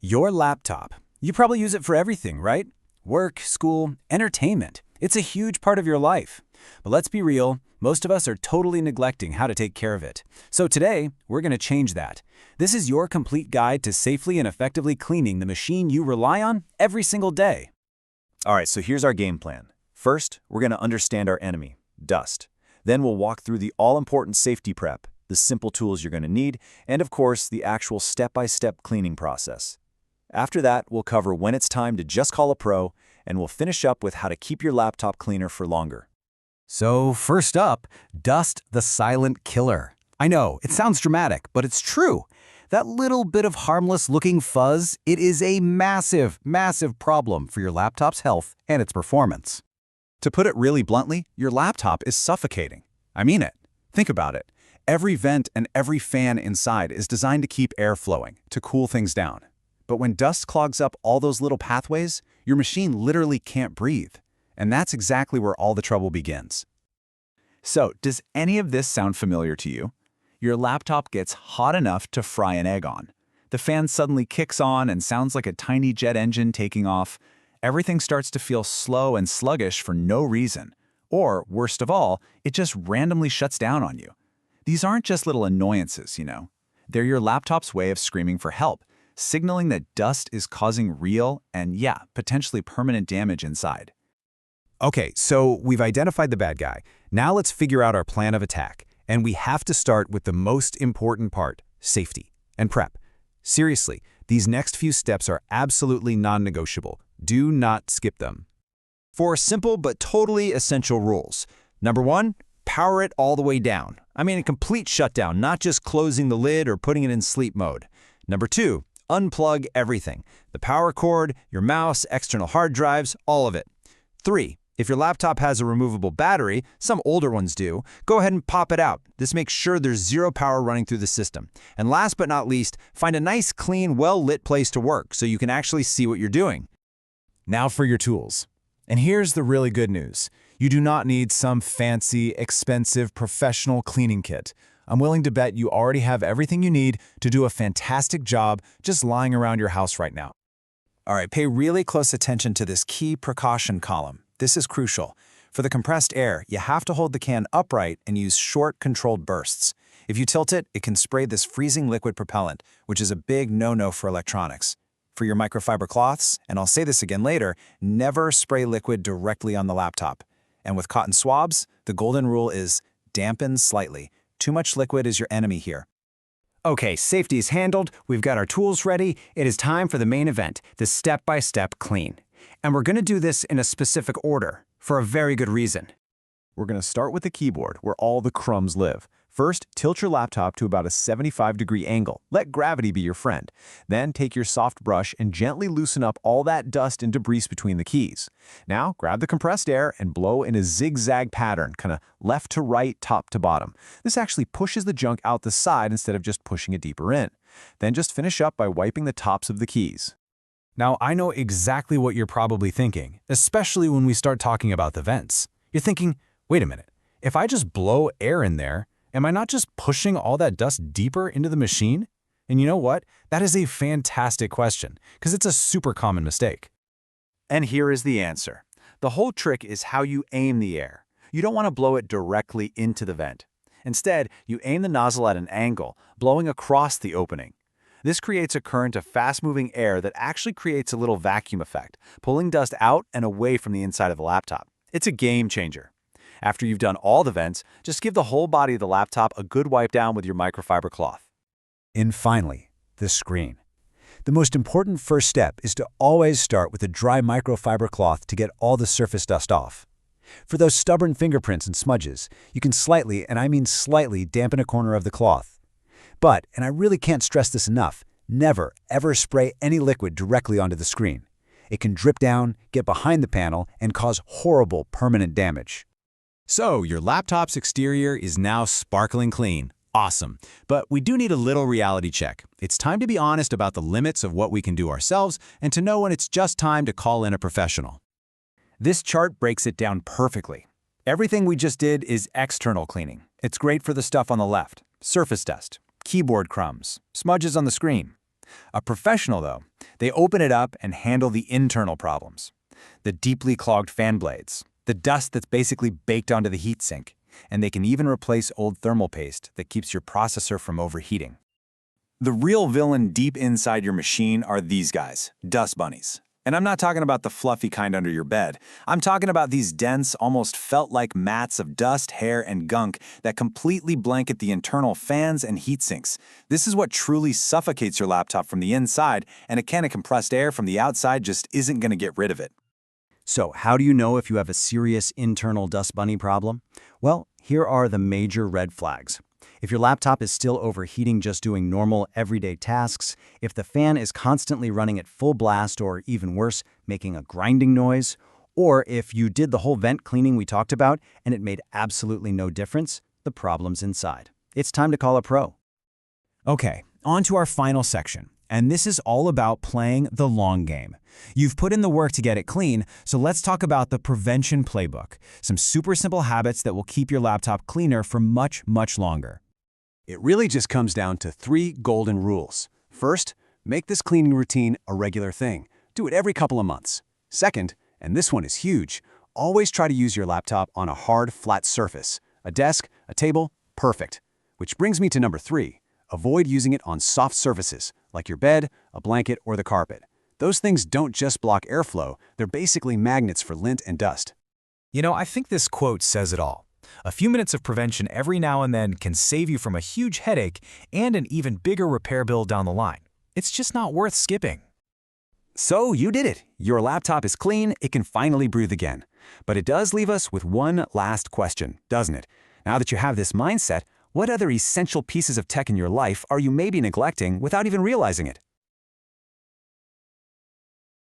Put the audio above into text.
Your laptop. You probably use it for everything, right? Work, school, entertainment. It's a huge part of your life. But let's be real, most of us are totally neglecting how to take care of it. So today, we're going to change that. This is your complete guide to safely and effectively cleaning the machine you rely on every single day. All right, so here's our game plan. First, we're going to understand our enemy, dust. Then we'll walk through the all-important safety prep, the simple tools you're going to need, and of course, the actual step-by-step cleaning process. After that, we'll cover when it's time to just call a pro, and we'll finish up with how to keep your laptop cleaner for longer. So first up, dust the silent killer. I know, it sounds dramatic, but it's true. That little bit of harmless-looking fuzz, it is a massive, massive problem for your laptop's health and its performance. To put it really bluntly, your laptop is suffocating. I mean it. Think about it. Every vent and every fan inside is designed to keep air flowing, to cool things down. But when dust clogs up all those little pathways, your machine literally can't breathe. And that's exactly where all the trouble begins. So, does any of this sound familiar to you? Your laptop gets hot enough to fry an egg on. The fan suddenly kicks on and sounds like a tiny jet engine taking off. Everything starts to feel slow and sluggish for no reason. Or, worst of all, it just randomly shuts down on you. These aren't just little annoyances, you know. They're your laptop's way of screaming for help, signaling that dust is causing real and, yeah, potentially permanent damage inside. Okay, so we've identified the bad guy. Now let's figure out our plan of attack. And we have to start with the most important part, safety and prep. Seriously, these next few steps are absolutely non-negotiable. Do not skip them. 4 simple but totally essential rules. Number 1, power it all the way down. I mean a complete shutdown, not just closing the lid or putting it in sleep mode. Number 2, unplug everything. The power cord, your mouse, external hard drives, all of it. 3, if your laptop has a removable battery, some older ones do, go ahead and pop it out. This makes sure there's zero power running through the system. And last but not least, find a nice, clean, well-lit place to work so you can actually see what you're doing. Now for your tools. And here's the really good news. You do not need some fancy, expensive, professional cleaning kit. I'm willing to bet you already have everything you need to do a fantastic job just lying around your house right now. All right, pay really close attention to this key precaution column. This is crucial. For the compressed air, you have to hold the can upright and use short, controlled bursts. If you tilt it, it can spray this freezing liquid propellant, which is a big no-no for electronics. For your microfiber cloths, and I'll say this again later, never spray liquid directly on the laptop. And with cotton swabs, the golden rule is dampen slightly. Too much liquid is your enemy here. Okay, safety is handled, we've got our tools ready, it is time for the main event, the step-by-step clean. And we're going to do this in a specific order, for a very good reason. We're going to start with the keyboard, where all the crumbs live. First, tilt your laptop to about a 75-degree angle. Let gravity be your friend. Then take your soft brush and gently loosen up all that dust and debris between the keys. Now, grab the compressed air and blow in a zigzag pattern, kind of left to right, top to bottom. This actually pushes the junk out the side instead of just pushing it deeper in. Then just finish up by wiping the tops of the keys. Now, I know exactly what you're probably thinking, especially when we start talking about the vents. You're thinking, wait a minute, if I just blow air in there, am I not just pushing all that dust deeper into the machine? And you know what? That is a fantastic question, because it's a super common mistake. And here is the answer. The whole trick is how you aim the air. You don't want to blow it directly into the vent. Instead, you aim the nozzle at an angle, blowing across the opening. This creates a current of fast-moving air that actually creates a little vacuum effect, pulling dust out and away from the inside of the laptop. It's a game changer. After you've done all the vents, just give the whole body of the laptop a good wipe down with your microfiber cloth. And finally, the screen. The most important first step is to always start with a dry microfiber cloth to get all the surface dust off. For those stubborn fingerprints and smudges, you can slightly, and I mean slightly, dampen a corner of the cloth. But, and I really can't stress this enough, never, ever spray any liquid directly onto the screen. It can drip down, get behind the panel, and cause horrible permanent damage. So, your laptop's exterior is now sparkling clean. Awesome. But we do need a little reality check. It's time to be honest about the limits of what we can do ourselves and to know when it's just time to call in a professional. This chart breaks it down perfectly. Everything we just did is external cleaning. It's great for the stuff on the left, surface dust, keyboard crumbs, smudges on the screen. A professional, though, They open it up and handle the internal problems. The deeply clogged fan blades, the dust that's basically baked onto the heatsink, and they can even replace old thermal paste that keeps your processor from overheating. The real villain deep inside your machine are these guys, dust bunnies. And I'm not talking about the fluffy kind under your bed. I'm talking about these dense, almost felt-like mats of dust, hair, and gunk that completely blanket the internal fans and heat sinks. This is what truly suffocates your laptop from the inside, and a can of compressed air from the outside just isn't going to get rid of it. So, how do you know if you have a serious internal dust bunny problem? Well, here are the major red flags. If your laptop is still overheating just doing normal, everyday tasks, if the fan is constantly running at full blast or, even worse, making a grinding noise, or if you did the whole vent cleaning we talked about and it made absolutely no difference, the problem's inside. It's time to call a pro. Okay, on to our final section. And this is all about playing the long game. You've put in the work to get it clean, so let's talk about the prevention playbook. Some super simple habits that will keep your laptop cleaner for much, much longer. It really just comes down to 3 golden rules. First, make this cleaning routine a regular thing. Do it every couple of months. Second, and this one is huge, always try to use your laptop on a hard, flat surface. A desk, a table, perfect. Which brings me to number 3. Avoid using it on soft surfaces, like your bed, a blanket, or the carpet. Those things don't just block airflow, they're basically magnets for lint and dust. You know, I think this quote says it all. A few minutes of prevention every now and then can save you from a huge headache and an even bigger repair bill down the line. It's just not worth skipping. So you did it. Your laptop is clean, it can finally breathe again. But it does leave us with one last question, doesn't it? Now that you have this mindset, what other essential pieces of tech in your life are you maybe neglecting without even realizing it?